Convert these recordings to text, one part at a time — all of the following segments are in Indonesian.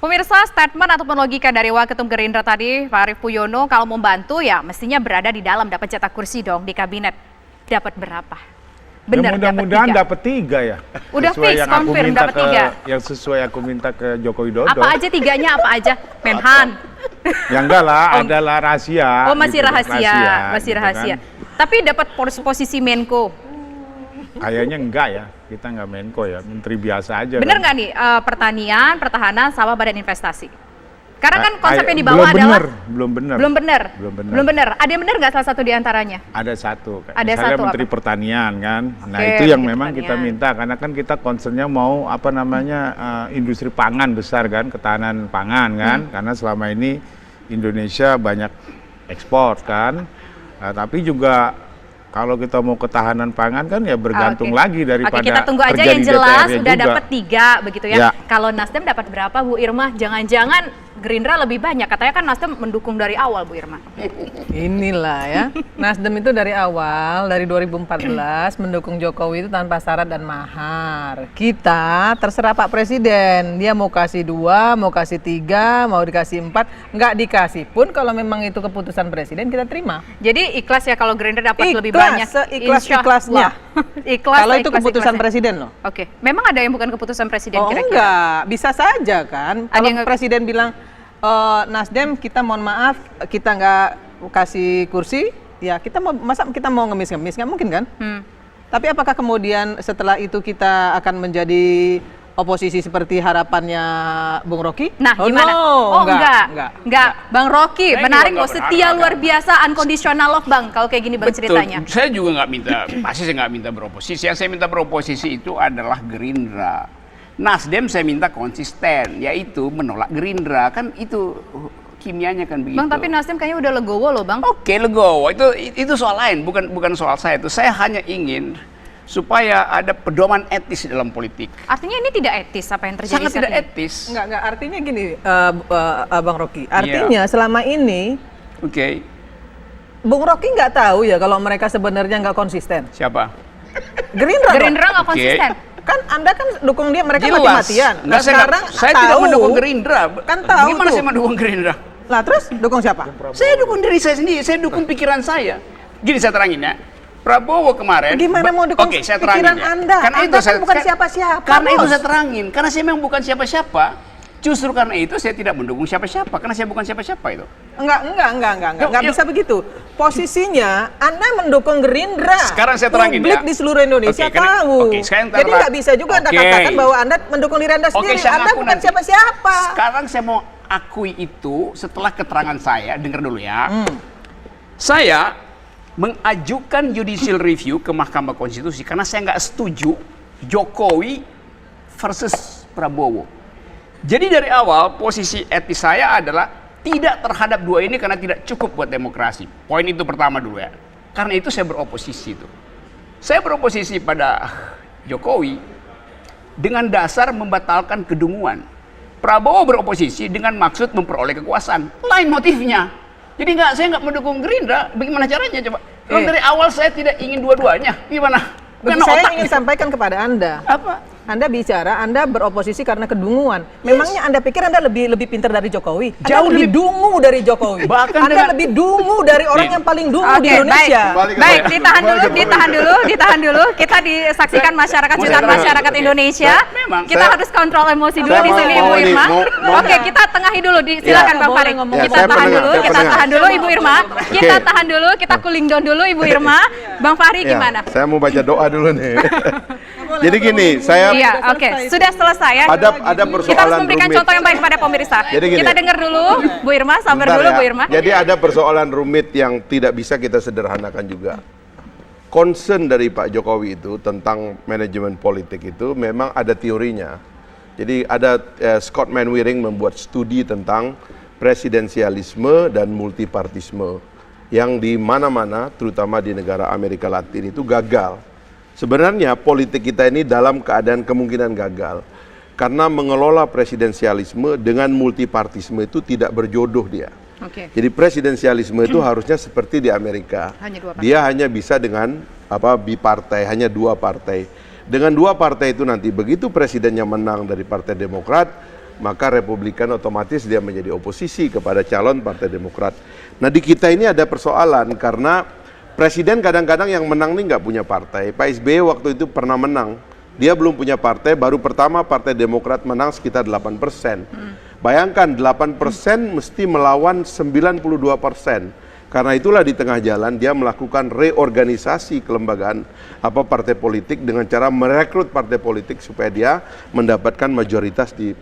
Pemirsa, statement ataupun logika dari Waketum Gerindra tadi, Pak Arief Puyono, kalau mau bantu ya mestinya berada di dalam, dapat jatah kursi dong di kabinet. Dapat berapa? Benar, ya, mudah-mudahan dapat 3 ya. Udah fix, confirm dapat 3. Yang sesuai aku minta ke Joko Widodo. Apa aja 3-nya, apa aja? Menhan. Ya enggak lah, adalah rahasia. Oh masih gitu, rahasia, masih gitu rahasia. kan. Tapi dapat posisi Menko. Kayaknya enggak ya, kita enggak Menko ya, menteri biasa aja. Bener nggak nih, pertanian, pertahanan, sama badan investasi? Karena kan konsep yang dibawa adalah belum benar. Belum benar. Ada yang benar nggak salah satu di antaranya? Ada satu. Ada misalnya satu Menteri apa? Pertanian kan. Nah, Oke, itu yang Menteri memang kita Pertanian. minta karena kan kita concernnya mau industri pangan besar kan, ketahanan pangan kan. Karena selama ini Indonesia banyak ekspor kan. Nah, tapi juga kalau kita mau ketahanan pangan kan ya bergantung lagi daripada Oke, kita tunggu aja kerja yang di jelas DPR-nya udah juga. dapat 3 begitu ya. Ya. Kalau Nasdem dapat berapa Bu Irma? Jangan-jangan Gerindra lebih banyak. Katanya kan Nasdem mendukung dari awal Bu Irma. Inilah ya, Nasdem itu dari awal, dari 2014 mendukung Jokowi itu tanpa syarat dan mahar. Kita terserah Pak Presiden, dia mau kasih 2, mau kasih 3, mau dikasih 4, nggak dikasih pun kalau memang itu keputusan Presiden kita terima. Jadi ikhlas ya kalau Gerindra dapat lebih Ikhlas, banyak. seikhlas-ikhlasnya. Ikhlas. Kalau itu keputusan ikhlas-ikhlasnya. Presiden loh. Oke, memang ada yang bukan keputusan Presiden Oh kira-kira? enggak, bisa saja kan. Ada Kalau yang- Presiden bilang, Nasdem kita mohon maaf, kita nggak kasih kursi, ya masa kita mau ngemis-ngemis, nggak mungkin kan? Tapi apakah kemudian setelah itu kita akan menjadi oposisi seperti harapannya Bung Rocky? Nah, Oh, gimana? no, enggak. Bang Rocky, Saya menarik juga loh, nggak setia berharap, luar biasa, unconditional love Bang, kalau kayak gini Bang ceritanya. Saya juga nggak minta, pasti saya nggak minta beroposisi. Yang saya minta beroposisi itu adalah Gerindra. Nasdem saya minta konsisten, yaitu menolak Gerindra. Kan itu kimianya kan begitu. Bang, tapi Nasdem kayaknya udah legowo loh Bang. Oke, legowo. Itu soal lain, bukan soal saya itu. Saya hanya ingin supaya ada pedoman etis dalam politik. Artinya ini tidak etis apa yang terjadi Sangat saat tidak ini? etis. Enggak, artinya gini, Bang Rocky. Artinya selama ini Oke, Bung Rocky nggak tahu ya kalau mereka sebenarnya nggak konsisten. siapa? Gerindra dong. Gerindra nggak Oke. konsisten. Kan Anda kan dukung dia, mereka Jelas. mati-matian. Nggak, saya tidak tahu. mendukung Gerindra. Kan tahu Gimana tuh. saya mendukung Gerindra? Lah terus dukung siapa? Saya dukung diri saya sendiri, saya dukung pikiran saya. Gini saya terangin ya. Prabowo kemarin. Gimana mau dukung Oke, saya terangin pikiran ya. Anda? Karena Anda kan bukan siapa-siapa, Karena itu Bos. saya terangin. Karena saya memang bukan siapa-siapa. Justru karena itu saya tidak mendukung siapa-siapa. Karena saya bukan siapa-siapa itu. Enggak Yuk. bisa begitu. Posisinya Anda mendukung Gerindra. Sekarang saya terangin Publik ya. di seluruh Indonesia Oke, karena- tahu. oke, sekarang Jadi nggak bisa juga Anda Oke. katakan bahwa Anda mendukung diri Anda sendiri. saya Anda ngaku bukan nanti. siapa-siapa. Sekarang saya mau akui itu setelah keterangan saya. Dengar dulu ya. Saya mengajukan judicial review ke Mahkamah Konstitusi karena saya nggak setuju Jokowi versus Prabowo. Jadi dari awal posisi etis saya adalah tidak terhadap dua ini karena tidak cukup buat demokrasi. Poin itu pertama dulu ya. Karena itu saya beroposisi itu. Saya beroposisi pada Jokowi dengan dasar membatalkan kedunguan. Prabowo beroposisi dengan maksud memperoleh kekuasaan. Lain motifnya. Jadi saya nggak mendukung Gerindra. Bagaimana caranya coba? Kalau dari awal saya tidak ingin dua-duanya. Gimana? Bagi Karena saya otak- ingin sampaikan kepada Anda. apa? Anda bicara, Anda beroposisi karena kedunguan. Memangnya Anda pikir Anda lebih pintar dari Jokowi? Jauh Anda lebih lebih- dungu dari Jokowi. Bahkan Anda dengan- lebih dungu dari orang Nih. yang paling dungu di Oke, Indonesia. baik, ditahan dulu. Kita disaksikan masyarakat, jutaan masyarakat Indonesia. Memang. Kita harus kontrol emosi dulu Saya di sini mau Ibu ini, Irma. mau- Oke, kita tengahi dulu. Silakan Ya, Bang boleh Farid. ngomong. Kita saya tahan pendengar, dulu, saya kita pendengar. tahan dulu Ibu Irma. Kita Oke. tahan dulu, kita cooling down dulu Ibu Irma. Bang Fahri Ya, gimana? saya mau baca doa dulu nih. Jadi gini, saya Iya, oke. Sudah selesai ya. ada Kita harus persoalan memberikan rumit. contoh yang baik kepada pemirsa. Jadi gini. Kita dengar dulu, Bu Irma, sabar Bentar dulu ya. Bu Irma. Jadi ada persoalan rumit yang tidak bisa kita sederhanakan juga. Concern dari Pak Jokowi itu tentang manajemen politik itu memang ada teorinya. Jadi ada Scott Manwaring membuat studi tentang presidensialisme dan multipartisme yang di mana-mana, terutama di negara Amerika Latin itu gagal. Sebenarnya politik kita ini dalam keadaan kemungkinan gagal. Karena mengelola presidensialisme dengan multipartisme itu tidak berjodoh dia. Oke. Jadi presidensialisme itu harusnya seperti di Amerika. Hanya dua partai. Dia hanya bisa dengan bipartai, hanya 2 partai. Dengan 2 partai itu nanti begitu presidennya menang dari Partai Demokrat, maka Republikan otomatis dia menjadi oposisi kepada calon Partai Demokrat. Nah di kita ini ada persoalan karena presiden kadang-kadang yang menang nih nggak punya partai. Pak SBY waktu itu pernah menang, dia belum punya partai, baru pertama Partai Demokrat menang sekitar 8%. Bayangkan 8% mesti melawan 92%. Karena itulah di tengah jalan dia melakukan reorganisasi kelembagaan partai politik dengan cara merekrut partai politik supaya dia mendapatkan mayoritas di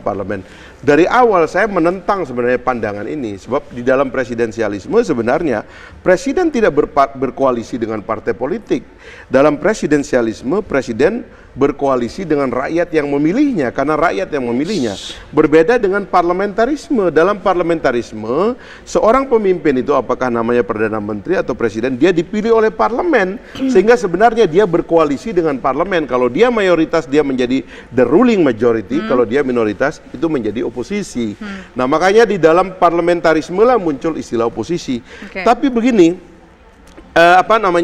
parlemen. Dari awal saya menentang sebenarnya pandangan ini sebab di dalam presidensialisme sebenarnya presiden tidak berkoalisi dengan partai politik. Dalam presidensialisme presiden berkoalisi dengan rakyat yang memilihnya karena rakyat yang memilihnya. Berbeda dengan parlamentarisme. Dalam parlamentarisme seorang pemimpin itu apakah namanya Perdana Menteri atau Presiden, dia dipilih oleh parlemen sehingga sebenarnya dia berkoalisi dengan parlemen. Kalau dia mayoritas dia menjadi the ruling majority, kalau dia minoritas itu menjadi oposisi. Nah makanya di dalam parlamentarisme lah muncul istilah oposisi. Tapi begini,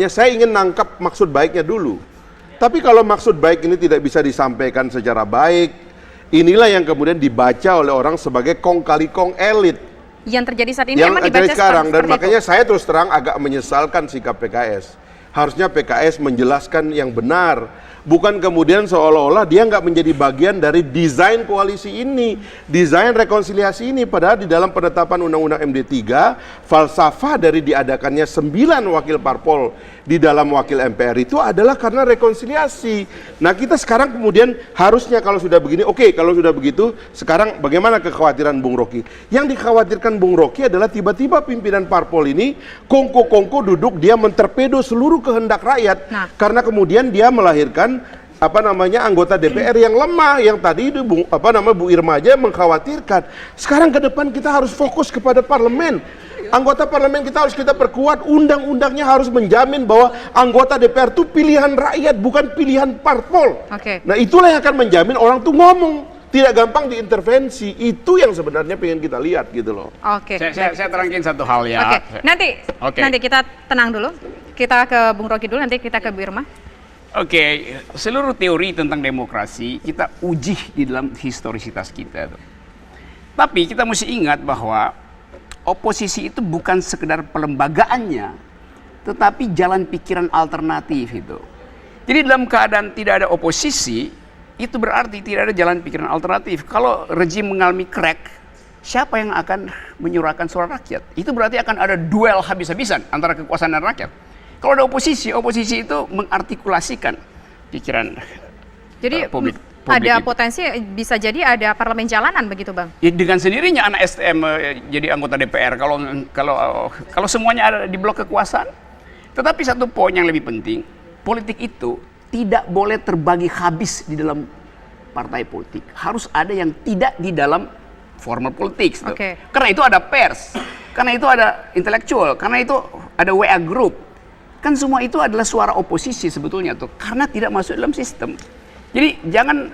saya ingin nangkap maksud baiknya dulu. Tapi kalau maksud baik ini tidak bisa disampaikan secara baik, inilah yang kemudian dibaca oleh orang sebagai kong kali kong elit. Yang terjadi saat ini yang memang dibaca sekarang, dan makanya itu. saya terus terang agak menyesalkan sikap PKS. Harusnya PKS menjelaskan yang benar, bukan kemudian seolah-olah dia nggak menjadi bagian dari desain koalisi ini, desain rekonsiliasi ini. Padahal di dalam penetapan Undang-Undang MD3, falsafah dari diadakannya 9 wakil parpol di dalam wakil MPR itu adalah karena rekonsiliasi. Nah kita sekarang kemudian harusnya kalau sudah begini, oke, kalau sudah begitu, sekarang bagaimana kekhawatiran Bung Rocky? Yang dikhawatirkan Bung Rocky adalah tiba-tiba pimpinan parpol ini kongko-kongko duduk, dia mentorpedo seluruh kehendak rakyat. Karena kemudian dia melahirkan anggota DPR yang lemah, yang tadi itu Bu Irma aja mengkhawatirkan. Sekarang ke depan kita harus fokus kepada parlemen. Anggota parlemen kita harus perkuat, undang-undangnya harus menjamin bahwa anggota DPR itu pilihan rakyat, bukan pilihan parpol. Nah itulah yang akan menjamin orang tuh ngomong, tidak gampang diintervensi. Itu yang sebenarnya pengen kita lihat gitu loh. Saya terangin satu hal ya. Nanti kita tenang dulu. Kita ke Bung Rocky dulu, nanti kita ke Bu Irma. Seluruh teori tentang demokrasi kita uji di dalam historisitas kita. Tapi kita mesti ingat bahwa oposisi itu bukan sekedar pelembagaannya, tetapi jalan pikiran alternatif itu. Jadi dalam keadaan tidak ada oposisi, itu berarti tidak ada jalan pikiran alternatif. Kalau rejim mengalami crack, siapa yang akan menyuarakan suara rakyat? Itu berarti akan ada duel habis-habisan antara kekuasaan dan rakyat. Kalau ada oposisi itu mengartikulasikan pikiran publik. Ada potensi bisa jadi ada parlemen jalanan begitu Bang? Ya, dengan sendirinya anak STM jadi anggota DPR kalau semuanya ada di blok kekuasaan. Tetapi satu poin yang lebih penting, politik itu tidak boleh terbagi habis di dalam partai politik. Harus ada yang tidak di dalam formal politik. Karena itu ada pers, karena itu ada intelektual, karena itu ada WA group. Kan semua itu adalah suara oposisi sebetulnya tuh, karena tidak masuk dalam sistem. Jadi jangan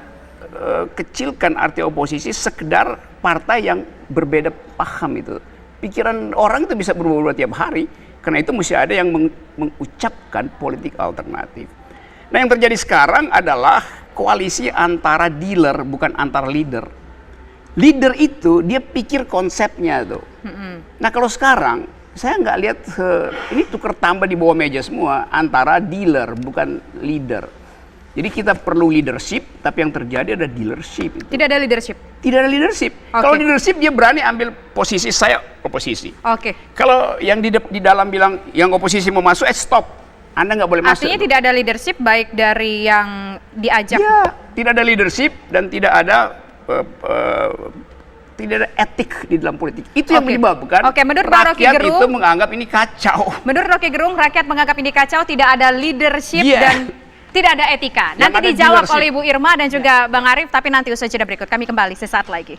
kecilkan arti oposisi sekedar partai yang berbeda paham itu. Pikiran orang itu bisa berubah-ubah tiap hari, karena itu mesti ada yang mengucapkan politik alternatif. Nah yang terjadi sekarang adalah koalisi antara dealer bukan antara leader. Leader itu dia pikir konsepnya tuh. Nah kalau sekarang saya nggak lihat ini tukar tambah di bawah meja semua antara dealer bukan leader. Jadi kita perlu leadership, tapi yang terjadi ada dealership. Tidak ada leadership? Tidak ada leadership. Kalau leadership dia berani ambil posisi, saya oposisi. Kalau yang di dalam bilang yang oposisi mau masuk, stop. Anda nggak boleh masuk. Artinya tidak ada leadership baik dari yang diajak? Ya, tidak ada leadership dan tidak ada etik di dalam politik. Itu yang menyebabkan rakyat itu menganggap ini kacau. Menurut Rocky Gerung, rakyat menganggap ini kacau, tidak ada leadership dan tidak ada etika. Nanti dijawab oleh Ibu Irma dan juga Bang Arief, tapi nanti usai jeda berikut. Kami kembali sesaat lagi.